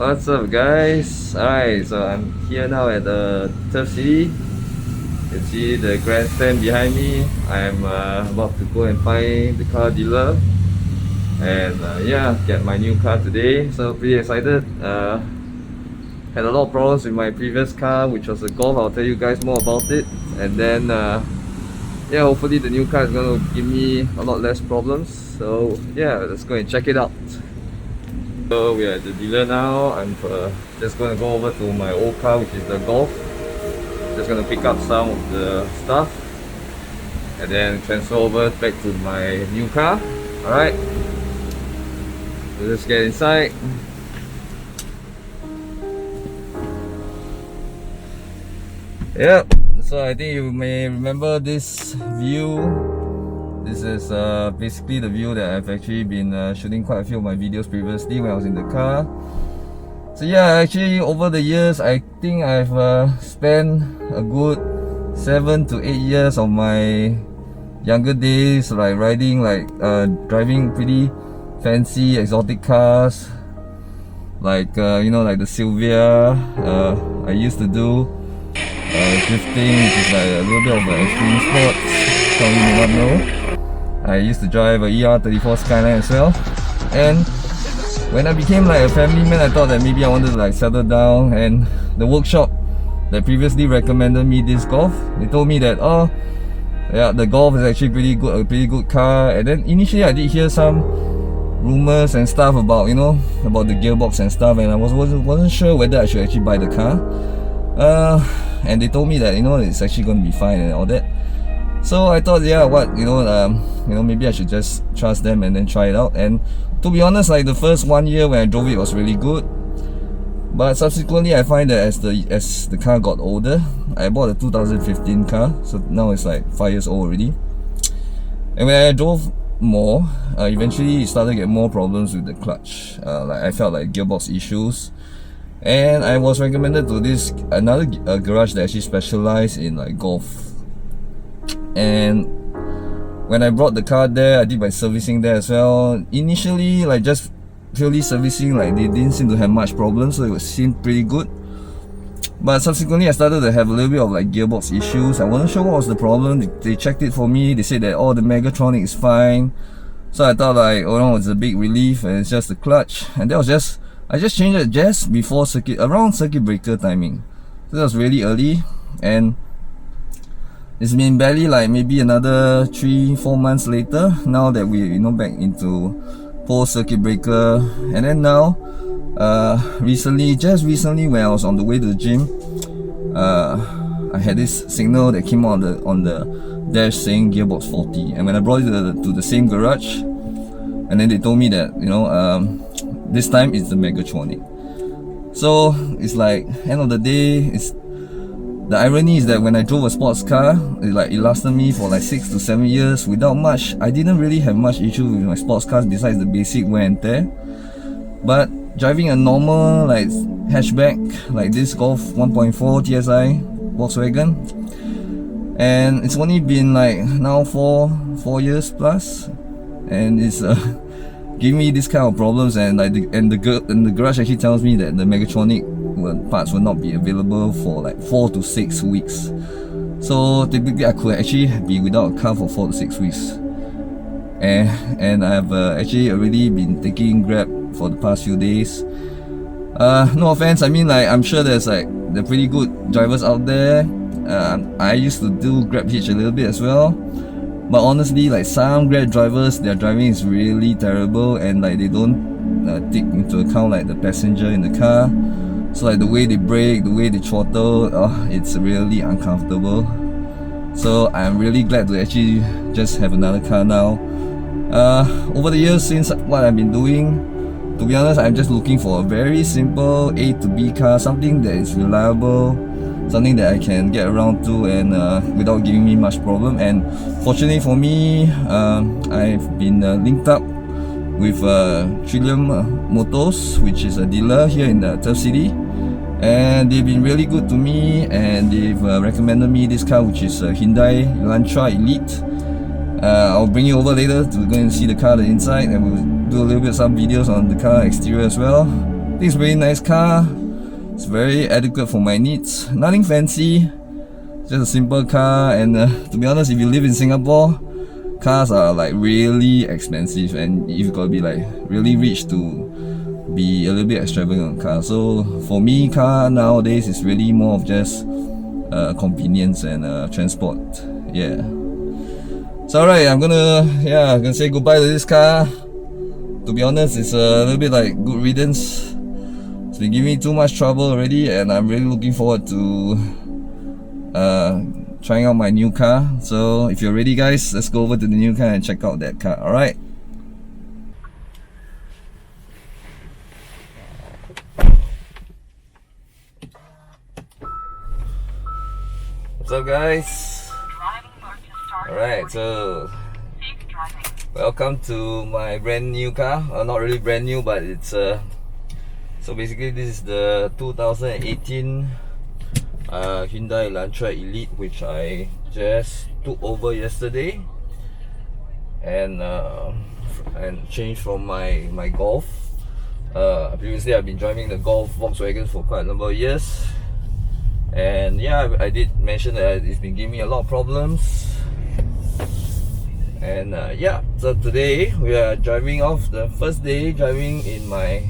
What's up, guys? Alright, so I'm here now at the Turf City. You can see the grandstand behind me. I'm about to go and find the car dealer and yeah, get my new car today. So pretty excited. Had a lot of problems with my previous car, which was a Golf. I'll tell you guys more about it. And then yeah, hopefully the new car is going to give me a lot less problems. So yeah, let's go and check it out. So we are at the dealer now. I'm just going to go over to my old car, which is the Golf. Just going to pick up some of the stuff and then transfer over back to my new car. Alright, so let's get inside. Yep, so I think you may remember this view. This is basically the view that I've actually been shooting quite a few of my videos previously when I was in the car. So yeah, actually over the years, I think I've spent a good 7 to 8 years of my younger days like riding, like driving pretty fancy exotic cars, like you know, like the Sylvia. I used to do drifting, which is like a little bit of an extreme sport. Some of you may not know. I used to drive a ER34 Skyline as well, and when I became like a family man, I thought that maybe I wanted to like settle down. And the workshop that previously recommended me this Golf, they told me that, oh yeah, the Golf is actually a pretty good car. And then initially I did hear some rumors and stuff about, you know, about the gearbox and stuff, and I wasn't sure whether I should actually buy the car. And they told me that, you know, it's actually going to be fine and all that. So I thought, yeah, maybe I should just trust them and then try it out. And to be honest, like the first 1 year when I drove it was really good, but subsequently I find that as the car got older, I bought a 2015 car, so now it's like 5 years old already. And when I drove more, eventually it started to get more problems with the clutch. Like I felt like gearbox issues, and I was recommended to another garage that actually specialized in like Golf. And when I brought the car there, I did my servicing there as well. Initially, like just purely servicing, like they didn't seem to have much problems, so it seemed pretty good. But subsequently, I started to have a little bit of like gearbox issues. I wasn't sure what was the problem. They checked it for me. They said that, oh, the Megatronic is fine. So I thought like, oh no, it's a big relief, and it's just the clutch. And that was I just changed it just before around circuit breaker timing. So that was really early, and it's been barely like maybe another 3-4 months later, now that we back into post circuit breaker. And then now just recently when I was on the way to the gym, I had this signal that came on the dash saying gearbox faulty. And when I brought it to the same garage, and then they told me that, this time it's the Megatronic. So it's like, end of the day, the irony is that when I drove a sports car, it lasted me for like 6 to 7 years without much. I didn't really have much issue with my sports cars besides the basic wear and tear. But driving a normal like hatchback like this Golf 1.4 TSI Volkswagen, and it's only been like now 4 years plus, and it's giving me this kind of problems. And like the garage actually tells me that the Megatronic parts will not be available for like 4 to 6 weeks. So typically I could actually be without a car for 4 to 6 weeks. And I've actually already been taking Grab for the past few days. No offense, I mean, like, I'm sure there's like the pretty good drivers out there. I used to do Grab Hitch a little bit as well, but honestly, like some Grab drivers, their driving is really terrible, and like they don't take into account like the passenger in the car. So like the way they brake, the way they throttle, it's really uncomfortable. So I'm really glad to actually just have another car now. Over the years, since what I've been doing, to be honest, I'm just looking for a very simple A to B car, something that is reliable, something that I can get around to, and without giving me much problem. And fortunately for me, I've been linked up with Trillium Motors, which is a dealer here in the Turf City, and they've been really good to me, and they've recommended me this car, which is a Hyundai Elantra Elite. I'll bring you over later to go and see the car, the inside, and we'll do a little bit of some videos on the car exterior as well. think it's a very nice car. It's very adequate for my needs. Nothing fancy, just a simple car. And to be honest, if you live in Singapore, cars are like really expensive, and you've got to be like really rich to be a little bit extravagant on car. So for me, car nowadays is really more of just convenience and transport. Yeah. So alright, I'm gonna say goodbye to this car. To be honest, it's a little bit like good riddance. It's been giving me too much trouble already, and I'm really looking forward to trying out my new car. So if you're ready, guys, let's go over to the new car and check out that car. Alright. What's up, guys? Alright, so welcome to my brand new car. Not really brand new, but it's so basically this is the 2018 Hyundai Elantra Elite, which I just took over yesterday and changed from my Golf. Previously I've been driving the Golf Volkswagen for quite a number of years, and yeah, I did mention that it's been giving me a lot of problems. And yeah, so today we are driving off the first day driving in my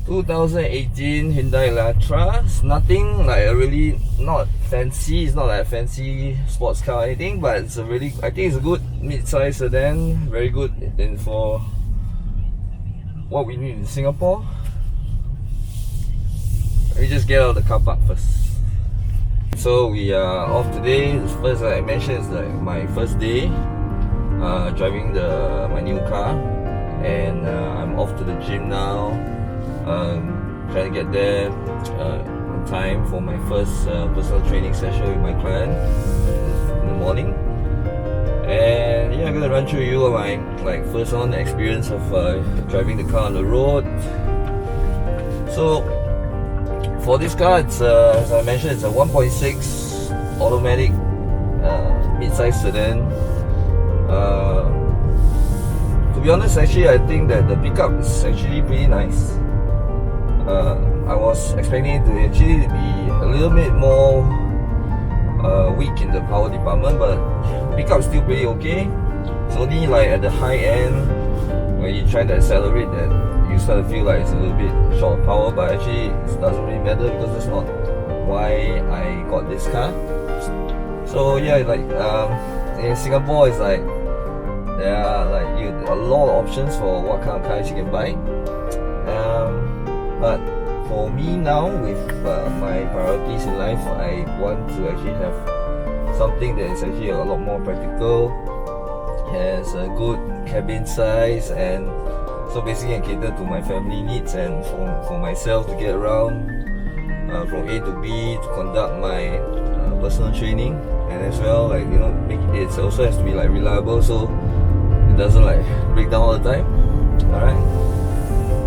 2018 Hyundai Elantra. It's nothing like a really not fancy. It's not like a fancy sports car or anything, but it's a really, I think it's a good mid-size sedan. Very good for what we need in Singapore. Let me just get out of the car park first. So we are off today. First, like I mentioned, it's like my first day driving my new car, and I'm off to the gym now. Trying to get there on time for my first personal training session with my client in the morning. And yeah, I'm gonna run through you my first on experience of driving the car on the road. So for this car, it's as I mentioned, it's a 1.6 automatic mid-size sedan. To be honest, actually, I think that the pickup is actually pretty nice. I was expecting it to actually be a little bit more weak in the power department, but pickup is still pretty okay. It's only like at the high end when you try to accelerate that you start to feel like it's a little bit short of power, but actually it doesn't really matter because that's not why I got this car. So yeah, like in Singapore, it's like there are a lot of options for what kind of cars you can buy. But for me now, with my priorities in life, I want to actually have something that is actually a lot more practical, has a good cabin size, and so basically I cater to my family needs and for myself to get around from A to B to conduct my personal training, and as well it also has to be like reliable so it doesn't like break down all the time. Alright.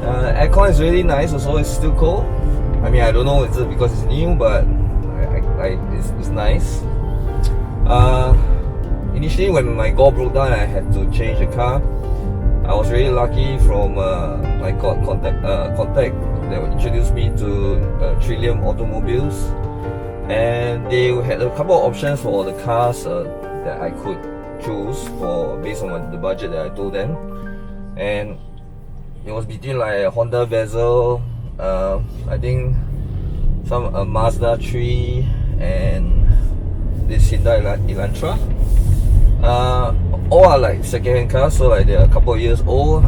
Aircon is really nice also, it's still cold. I mean, I don't know, it's because it's new, but it's nice. Initially when my Golf broke down, I had to change the car. I was really lucky from I got contact that introduced me to Trillium Automobiles, and they had a couple of options for the cars that I could choose for based on the budget that I told them, and it was between like a Honda Vezel, I think some Mazda 3, and this Hyundai Elantra. All are like second-hand cars, so like they're a couple of years old.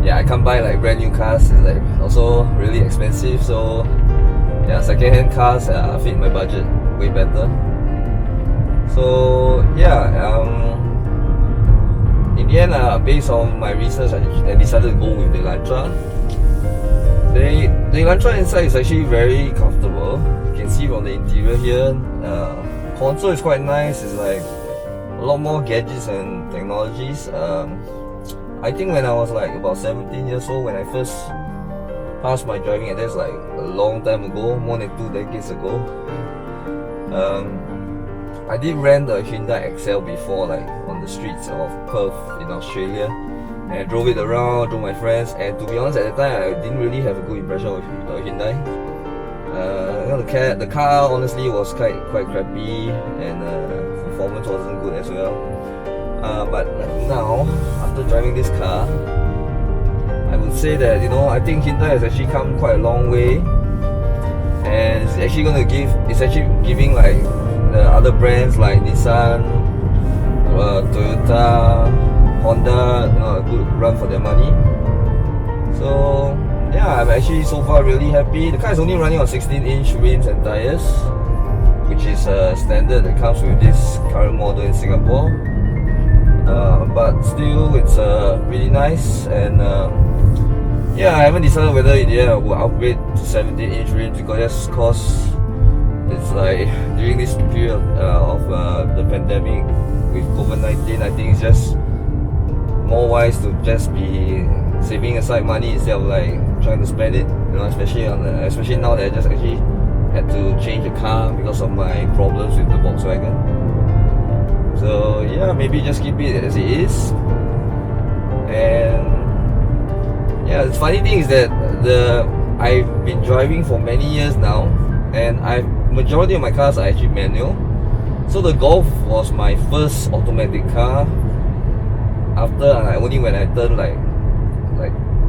Yeah, I can't buy like brand new cars. It's like also really expensive. So yeah, second-hand cars fit my budget way better. So yeah, in the end, based on my research, I decided to go with the Elantra. The Elantra inside is actually very comfortable. You can see from the interior here. Console is quite nice. It's like a lot more gadgets and technologies. I think when I was like about 17 years old, when I first passed my driving, and that's like a long time ago, more than 2 decades ago. I did rent a Hyundai Excel before, like on the streets of Perth in Australia, and I drove it around, drove my friends, and to be honest, at the time I didn't really have a good impression of Hyundai. The car honestly was quite crappy, and performance wasn't good as well. But now, after driving this car, I would say that I think Hyundai has actually come quite a long way, and it's actually giving like the other brands like Nissan, Toyota, Honda, a good run for their money. So yeah, I'm actually so far really happy. The car is only running on 16-inch rims and tires, which is standard that comes with this current model in Singapore. But still, it's really nice, and yeah, I haven't decided whether I will upgrade to 17-inch rims because it's like during this period of the pandemic with COVID-19, I think it's just more wise to just be saving aside money instead of like trying to spend it, especially now that I just actually had to change the car because of my problems with the Volkswagen. So yeah, maybe just keep it as it is. And yeah, the funny thing is that I've been driving for many years now, and majority of my cars are actually manual. So the Golf was my first automatic car after only when I turned like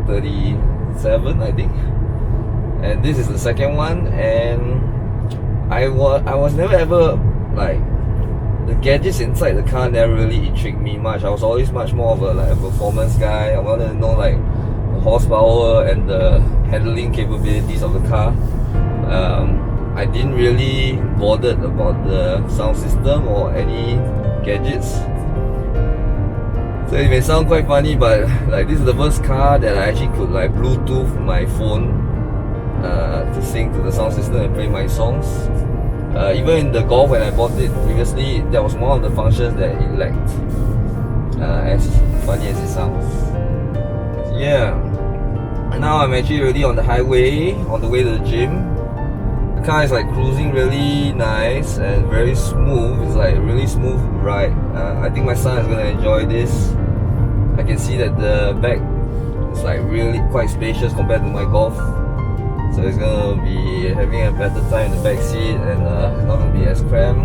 37, I think. And this is the second one, and I was never ever like, the gadgets inside the car never really intrigued me much. I was always much more of a performance guy. I wanted to know like the horsepower and the handling capabilities of the car. I didn't really bothered about the sound system or any gadgets. So it may sound quite funny, but like this is the first car that I actually could like Bluetooth my phone to sync to the sound system and play my songs. Even in the Golf, when I bought it previously, that was one of the functions that it lacked. As funny as it sounds. Yeah. Now I'm actually already on the highway, on the way to the gym. The car is like cruising really nice and very smooth. It's like a really smooth ride. I think my son is gonna enjoy this. I can see that the back is like really quite spacious compared to my Golf. So it's gonna be having a better time in the back seat, and not gonna be as cramped.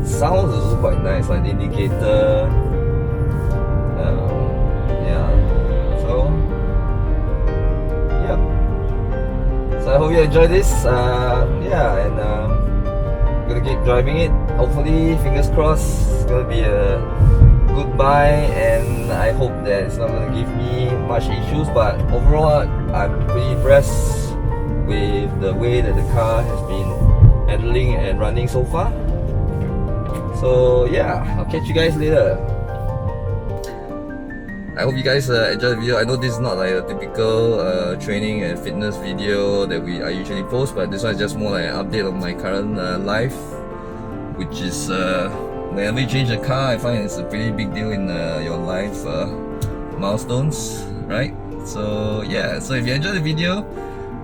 Sounds is also quite nice, like the indicator. Yeah. So yeah. So I hope you enjoy this. Yeah, and I'm gonna keep driving it. Hopefully, fingers crossed, it's gonna be a good buy, and I hope that it's not gonna give me much issues. But overall, I'm pretty impressed with the way that the car has been handling and running so far. So yeah, I'll catch you guys later. I hope you guys enjoyed the video. I know this is not like a typical training and fitness video that I usually post, but this one is just more like an update of my current life, which is whenever you change a car, I find it's a pretty big deal in your life milestones, right? So yeah, so if you enjoyed the video,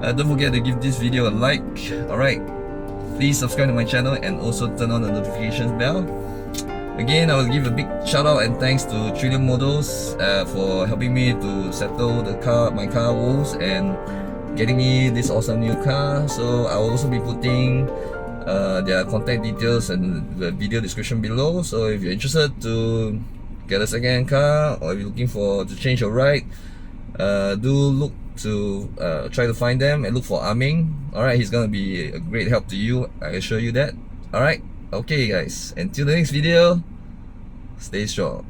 don't forget to give this video a like. Alright, please subscribe to my channel and also turn on the notifications bell. Again, I will give a big shout out and thanks to Trillium Models for helping me to settle my car woes and getting me this awesome new car. So I will also be putting their contact details and the video description below. So if you're interested to get a second-hand car, or if you're looking to change your ride, do look to try to find them and look for Aming. Alright, he's gonna be a great help to you, I assure you that. Alright, okay guys, until the next video, stay strong.